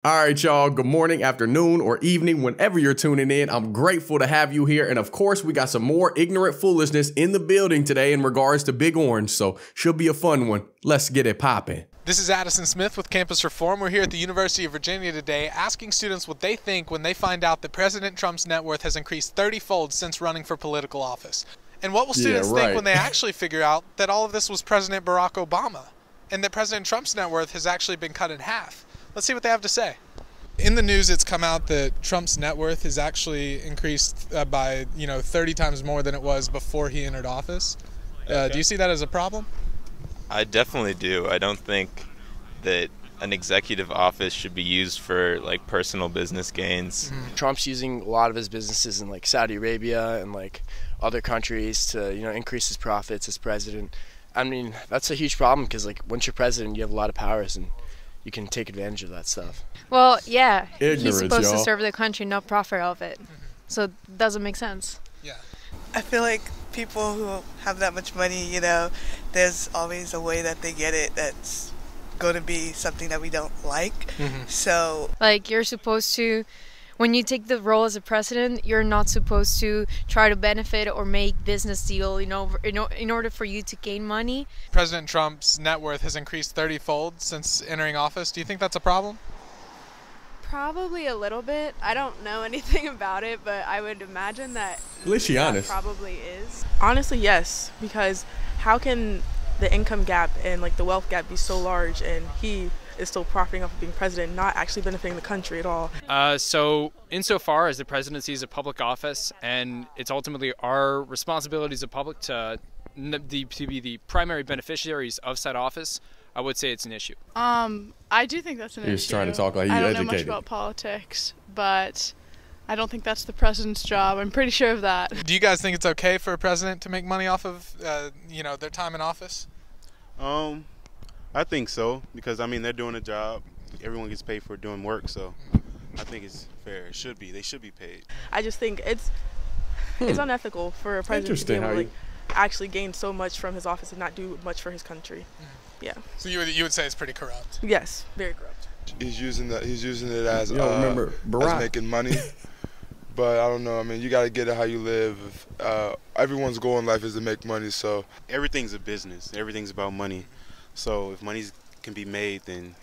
All right, y'all. Good morning, afternoon, or evening, whenever you're tuning in. I'm grateful to have you here. And of course, we got some more ignorant foolishness in the building today in regards to Big Orange. So should be a fun one. Let's get it popping. This is Addison Smith with Campus Reform. We're here at the University of Virginia today asking students what they think when they find out that President Trump's net worth has increased 30-fold since running for political office. And what will students think when they actually figure out that all of this was President Barack Obama and that President Trump's net worth has actually been cut in half? Let's see what they have to say. In the news, it's come out that Trump's net worth has actually increased by 30 times more than it was before he entered office. Do you see that as a problem? I definitely do. I don't think that an executive office should be used for like personal business gains. Trump's using a lot of his businesses in like Saudi Arabia and like other countries to increase his profits as president. I mean, that's a huge problem because like once you're president, you have a lot of powers and you can take advantage of that stuff. Well, yeah, Ignorance, he's supposed to y'all. serve the country, not profit of it. So it doesn't make sense. Yeah. I feel like people who have that much money, there's always a way that they get it that's going to be something that we don't like. So, Like, you're supposed to, when you take the role as a president, you're not supposed to try to benefit or make business deal, in order for you to gain money. President Trump's net worth has increased 30-fold since entering office. Do you think that's a problem? Probably a little bit. I don't know anything about it, but I would imagine that At least she honest. probably is. Honestly, yes, because how can the income gap and like the wealth gap be so large and he is still profiting off of being president, not actually benefiting the country at all? So insofar as the presidency is a public office and it's ultimately our responsibility as a public to be the primary beneficiaries of said office, I would say it's an issue. I do think that's an issue. He's trying to talk like he's I don't educated. know much about politics, but I don't think that's the president's job. I'm pretty sure of that. Do you guys think it's okay for a president to make money off of, their time in office? I think so, because I mean they're doing a job. Everyone gets paid for doing work, so I think it's fair. It should be. They should be paid. I just think it's unethical for a president to be able to like actually gain so much from his office and not do much for his country. Yeah. So you would say it's pretty corrupt? Yes, very corrupt. He's using it as remember Barack. as making money. But I don't know. I mean, you got to get it how you live. Everyone's goal in life is to make money, so Everything's a business. Everything's about money. So if money can be made, then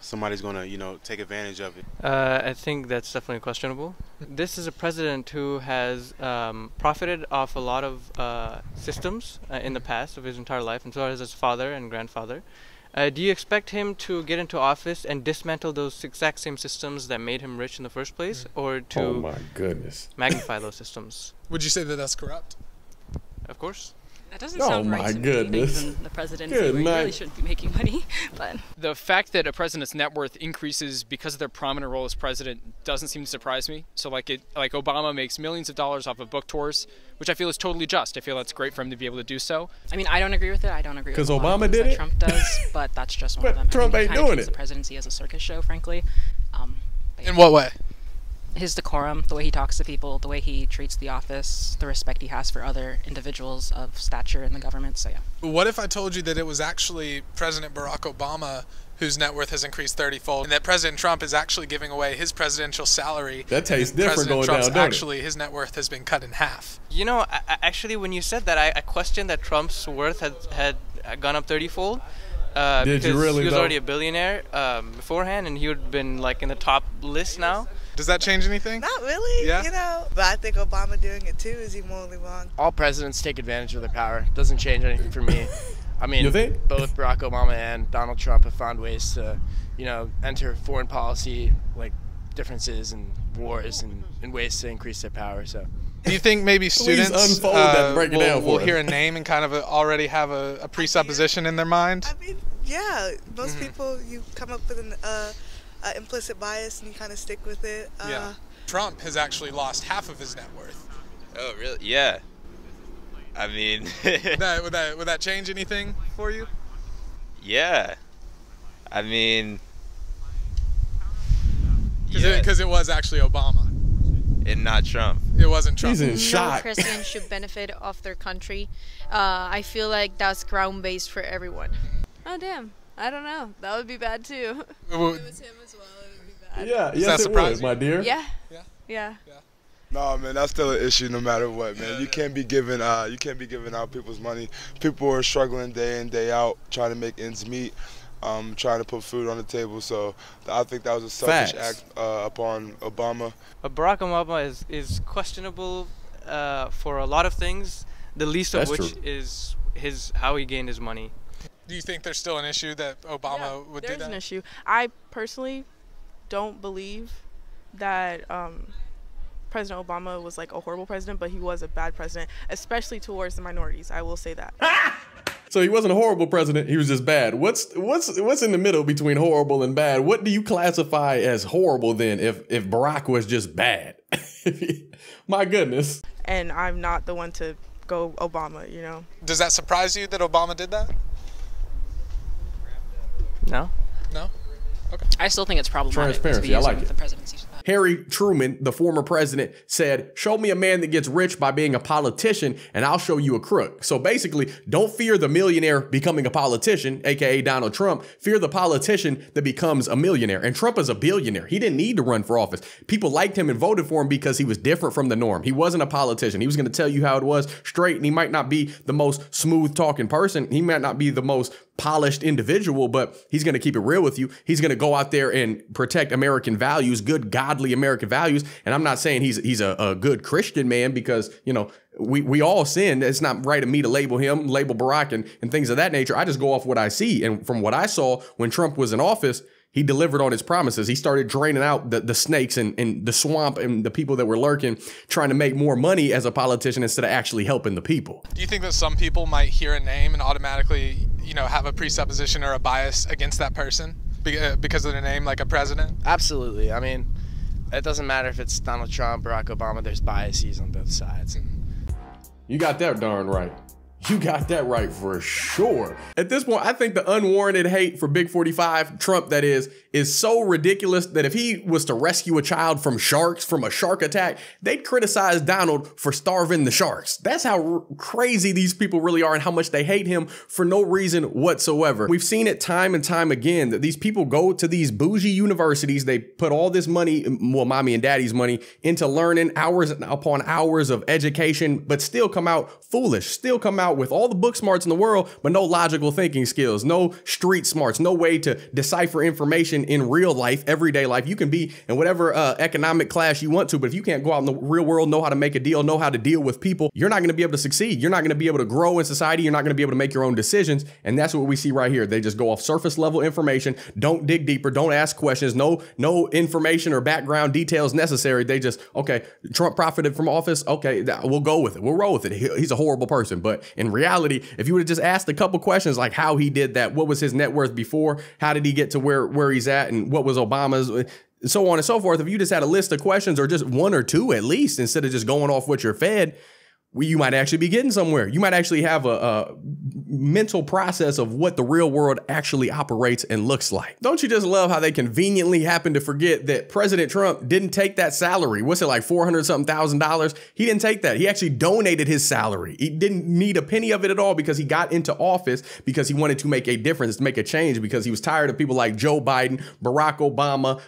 somebody's gonna take advantage of it. I think that's definitely questionable. This is a president who has profited off a lot of systems in the past of his entire life, and so has his father and grandfather. Do you expect him to get into office and dismantle those exact same systems that made him rich in the first place, or to Oh my goodness. magnify those systems? Would you say that that's corrupt? Of course. That doesn't sound right to me. goodness. Even the presidency, Good where you night. really shouldn't be making money. But The fact that a president's net worth increases because of their prominent role as president doesn't seem to surprise me. So like Obama makes millions of dollars off of book tours, which I feel is totally just. I feel that's great for him to be able to do so. I mean, I don't agree with it. I don't agree with 'Cause a lot of Obama things did that it? Trump does, but that's just one of But them. Trump ain't I think he doing kinda treats it. the presidency as a circus show, frankly. But In yeah. what way? His decorum, the way he talks to people, the way he treats the office, the respect he has for other individuals of stature in the government. So yeah. What if I told you that it was actually President Barack Obama whose net worth has increased 30-fold, and that President Trump is actually giving away his presidential salary? That tastes and different President going Trump's down, don't it? actually, his net worth has been cut in half. Actually, when you said that, I questioned that Trump's worth had gone up 30-fold. Did you because really, he was though? already a billionaire beforehand, and he would have been like in the top list now. Does that change anything? not really, Yeah. But I think Obama doing it too is morally wrong. All presidents take advantage of their power. Doesn't change anything for me. I mean, You think? both Barack Obama and Donald Trump have found ways to, enter foreign policy like differences and wars and ways to increase their power. So. Do you think maybe students unfold that and break it down will for us. hear a name and kind of already have a presupposition in their mind? I mean, yeah, most people, you come up with an implicit bias and you kind of stick with it. Yeah. Trump has actually lost half of his net worth. Oh, really? Yeah. I mean, Would that change anything for you? yeah. I mean, yeah, Because it was actually Obama. and not Trump. It wasn't Trump. He's in No shock. president should benefit off their country. I feel like that's ground-based for everyone. Oh damn. I don't know. That would be bad too. Well, If it was him as well, it would be bad. Yeah, yes, it would, my dear. Yeah. No, man, that's still an issue no matter what, man. You can't be giving out people's money. People are struggling day in, day out, trying to make ends meet, trying to put food on the table. So I think that was a selfish act upon Obama. Barack Obama is questionable for a lot of things, the least of which is how he gained his money. Do you think there's still an issue that Obama would do that? There's an issue. I personally don't believe that President Obama was like a horrible president, but he was a bad president, especially towards the minorities. I will say that. So he wasn't a horrible president. He was just bad. What's in the middle between horrible and bad? What do you classify as horrible then if Barack was just bad? My goodness. And I'm not the one to go Obama, you know. Does that surprise you that Obama did that? No. No? Okay. I still think it's problematic. Transparency, I like it. The presidency. Harry Truman, the former president, said, "Show me a man that gets rich by being a politician and I'll show you a crook." So basically, don't fear the millionaire becoming a politician, aka Donald Trump. Fear the politician that becomes a millionaire. And Trump is a billionaire. He didn't need to run for office. People liked him and voted for him because he was different from the norm. He wasn't a politician. He was going to tell you how it was straight, and he might not be the most smooth talking person. He might not be the most polished individual, but he's going to keep it real with you. He's going to go out there and protect American values, good, godly American values. And I'm not saying he's a good Christian man, because, you know, we all sin. It's not right of me to label him, label Barack and things of that nature. I just go off what I see. And from what I saw when Trump was in office, he delivered on his promises. He started draining out the snakes and the swamp and the people that were lurking, trying to make more money as a politician instead of actually helping the people. Do you think that some people might hear a name and automatically, you know, have a presupposition or a bias against that person because of their name, like a president? Absolutely. I mean, it doesn't matter if it's Donald Trump, Barack Obama, there's biases on both sides. You got that darn right. You got that right for sure. At this point, I think the unwarranted hate for Big 45, Trump that is so ridiculous that if he was to rescue a child from sharks, from a shark attack, they'd criticize Donald for starving the sharks. That's how crazy these people really are and how much they hate him for no reason whatsoever. We've seen it time and time again that these people go to these bougie universities. They put all this money, well, mommy and daddy's money, into learning hours upon hours of education, but still come out foolish, still come out with all the book smarts in the world, but no logical thinking skills, no street smarts, no way to decipher information in real life, everyday life. You can be in whatever economic class you want to, but if you can't go out in the real world, know how to make a deal, know how to deal with people, you're not going to be able to succeed. You're not going to be able to grow in society. You're not going to be able to make your own decisions. And that's what we see right here. They just go off surface level information, don't dig deeper, don't ask questions, no information or background details necessary. They just, okay, Trump profited from office. Okay, we'll go with it. We'll roll with it. He's a horrible person. But in reality, if you would have just asked a couple questions like how he did that, what was his net worth before, how did he get to where he's at, and what was Obama's, so on and so forth. If you just had a list of questions, or just one or two at least, instead of just going off what you're fed, you might actually be getting somewhere. You might actually have a mental process of what the real world actually operates and looks like. Don't you just love how they conveniently happen to forget that President Trump didn't take that salary? What's it, like $400-something? He didn't take that. He actually donated his salary. He didn't need a penny of it at all, because he got into office because he wanted to make a difference, to make a change, because he was tired of people like Joe Biden, Barack Obama,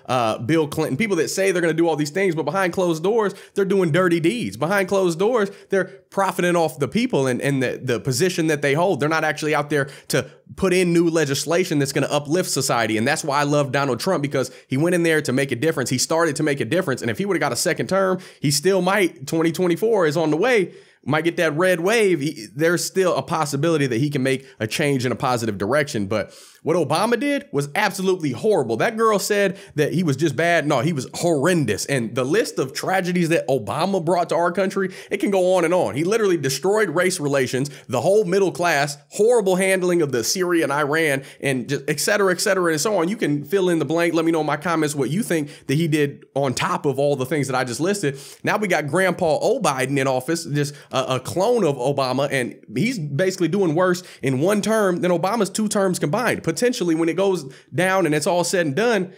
Bill Clinton, people that say they're going to do all these things, but behind closed doors, they're doing dirty deeds. Behind closed doors, they're profiting off the people and the position that they hold. They're not actually out there to put in new legislation that's going to uplift society. And that's why I love Donald Trump, because he went in there to make a difference. He started to make a difference. And if he would have got a second term, he still might. 2024 is on the way. Might get that red wave. There's still a possibility that he can make a change in a positive direction. But what Obama did was absolutely horrible. That girl said that he was just bad. No, he was horrendous. And the list of tragedies that Obama brought to our country, it can go on and on. He literally destroyed race relations, the whole middle class, horrible handling of the Syria and Iran, and just et cetera, and so on. You can fill in the blank. Let me know in my comments what you think that he did on top of all the things that I just listed. Now we got Grandpa Biden in office, just a clone of Obama, and he's basically doing worse in one term than Obama's 2 terms combined. Potentially, when it goes down and it's all said and done,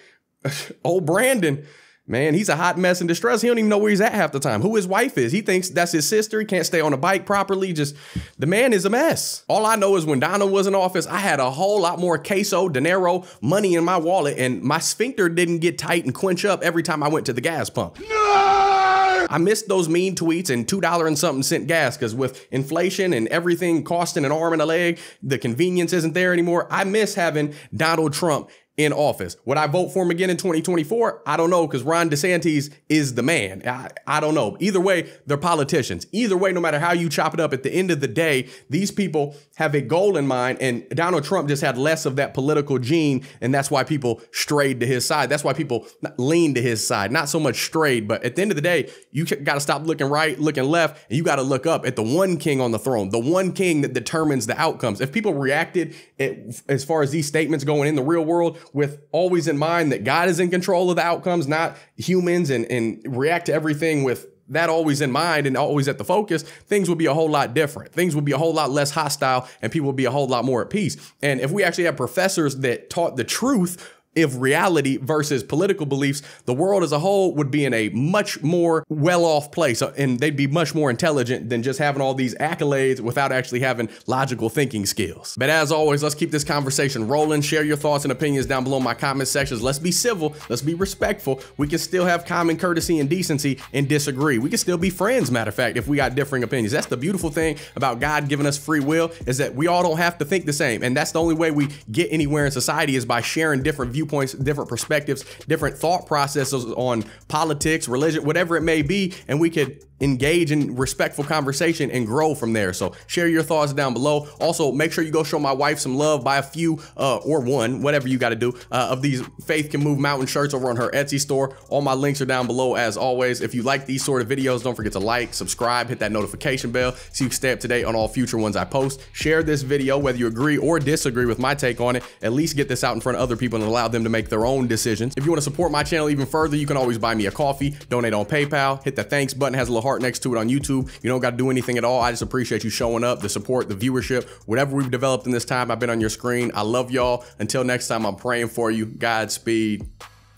old Brandon, Man, he's a hot mess in distress. He don't even know where he's at half the time. Who his wife is. He thinks that's his sister. He can't stay on a bike properly. Just, the man is a mess. All I know is when Donald was in office, I had a whole lot more queso, dinero, money in my wallet, and my sphincter didn't get tight and quench up every time I went to the gas pump. No! I missed those mean tweets and $2 and something cent gas, because with inflation and everything costing an arm and a leg, the convenience isn't there anymore. I miss having Donald Trump in office. Would I vote for him again in 2024? I don't know, because Ron DeSantis is the man. I don't know. Either way, they're politicians. Either way, no matter how you chop it up, at the end of the day, these people have a goal in mind, and Donald Trump just had less of that political gene, and that's why people strayed to his side. That's why people leaned to his side. Not so much strayed, but at the end of the day, you got to stop looking right, looking left, and you got to look up at the one king on the throne, the one king that determines the outcomes. If people reacted as far as these statements going in the real world, with always in mind that God is in control of the outcomes, not humans, and react to everything with that always in mind and always at the focus, things would be a whole lot different. Things would be a whole lot less hostile, and people would be a whole lot more at peace. And if we actually have professors that taught the truth of reality versus political beliefs, the world as a whole would be in a much more well-off place, and they'd be much more intelligent than just having all these accolades without actually having logical thinking skills. But as always, let's keep this conversation rolling. Share your thoughts and opinions down below in my comment sections. Let's be civil. Let's be respectful. We can still have common courtesy and decency and disagree. We can still be friends, matter of fact, if we got differing opinions. That's the beautiful thing about God giving us free will, is that we all don't have to think the same. And that's the only way we get anywhere in society, is by sharing different viewpoints, different perspectives, different thought processes on politics, religion, whatever it may be, and we could engage in respectful conversation and grow from there. So share your thoughts down below. Also, make sure you go show my wife some love. Buy a few or one, whatever you got to do, of these Faith Can Move Mountain shirts over on her Etsy store. All my links are down below as always. If you like these sort of videos, don't forget to like, subscribe, hit that notification bell so you can stay up to date on all future ones I post. Share this video, whether you agree or disagree with my take on it. At least get this out in front of other people and allow them to make their own decisions. If you want to support my channel even further, you can always buy me a coffee, donate on PayPal, hit the thanks button, has a little heart next to it on YouTube. You don't got to do anything at all. I just appreciate you showing up, the support, the viewership, whatever we've developed in this time I've been on your screen. I love y'all. Until next time, I'm praying for you. Godspeed.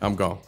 I'm gone.